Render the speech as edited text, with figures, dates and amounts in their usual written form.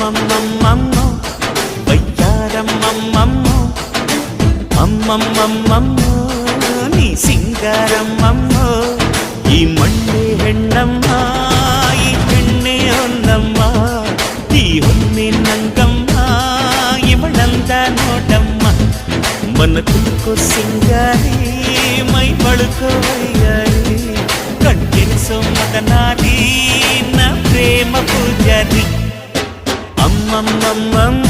అమ్మమ్మమ్మమ్మమ్మో వయ్యారమ్మమ్మమ్మో అమ్మమ్మమ్మమ్మో నీ సింగారమ్మమ్మో ಈ ಮಣ್ಣೆ ಹೆಣ್ಣಮ್ಮ ಈ ಹೆಣ್ಣೆ ಹೊನ್ನಮ್ಮ ಈ ಹೊನ್ನಿನಂಗಮ್ಮ ಇವಳಂದ ನೋಡಮ್ಮ ಮನ ತುಳ್ಕೋ ಸಿಂಗಾರಿ ಮೈ ಬಳುಕೋ ವಯ್ಯಾರಿ ಕಣ್ಣಿರಿಸೋ ಮದನಾರಿ ನ ಪ್ರೇಮ ಪೂಜಾರಿ ಅಮ್ಮಮ್ಮಮ್ಮಮ್ಮ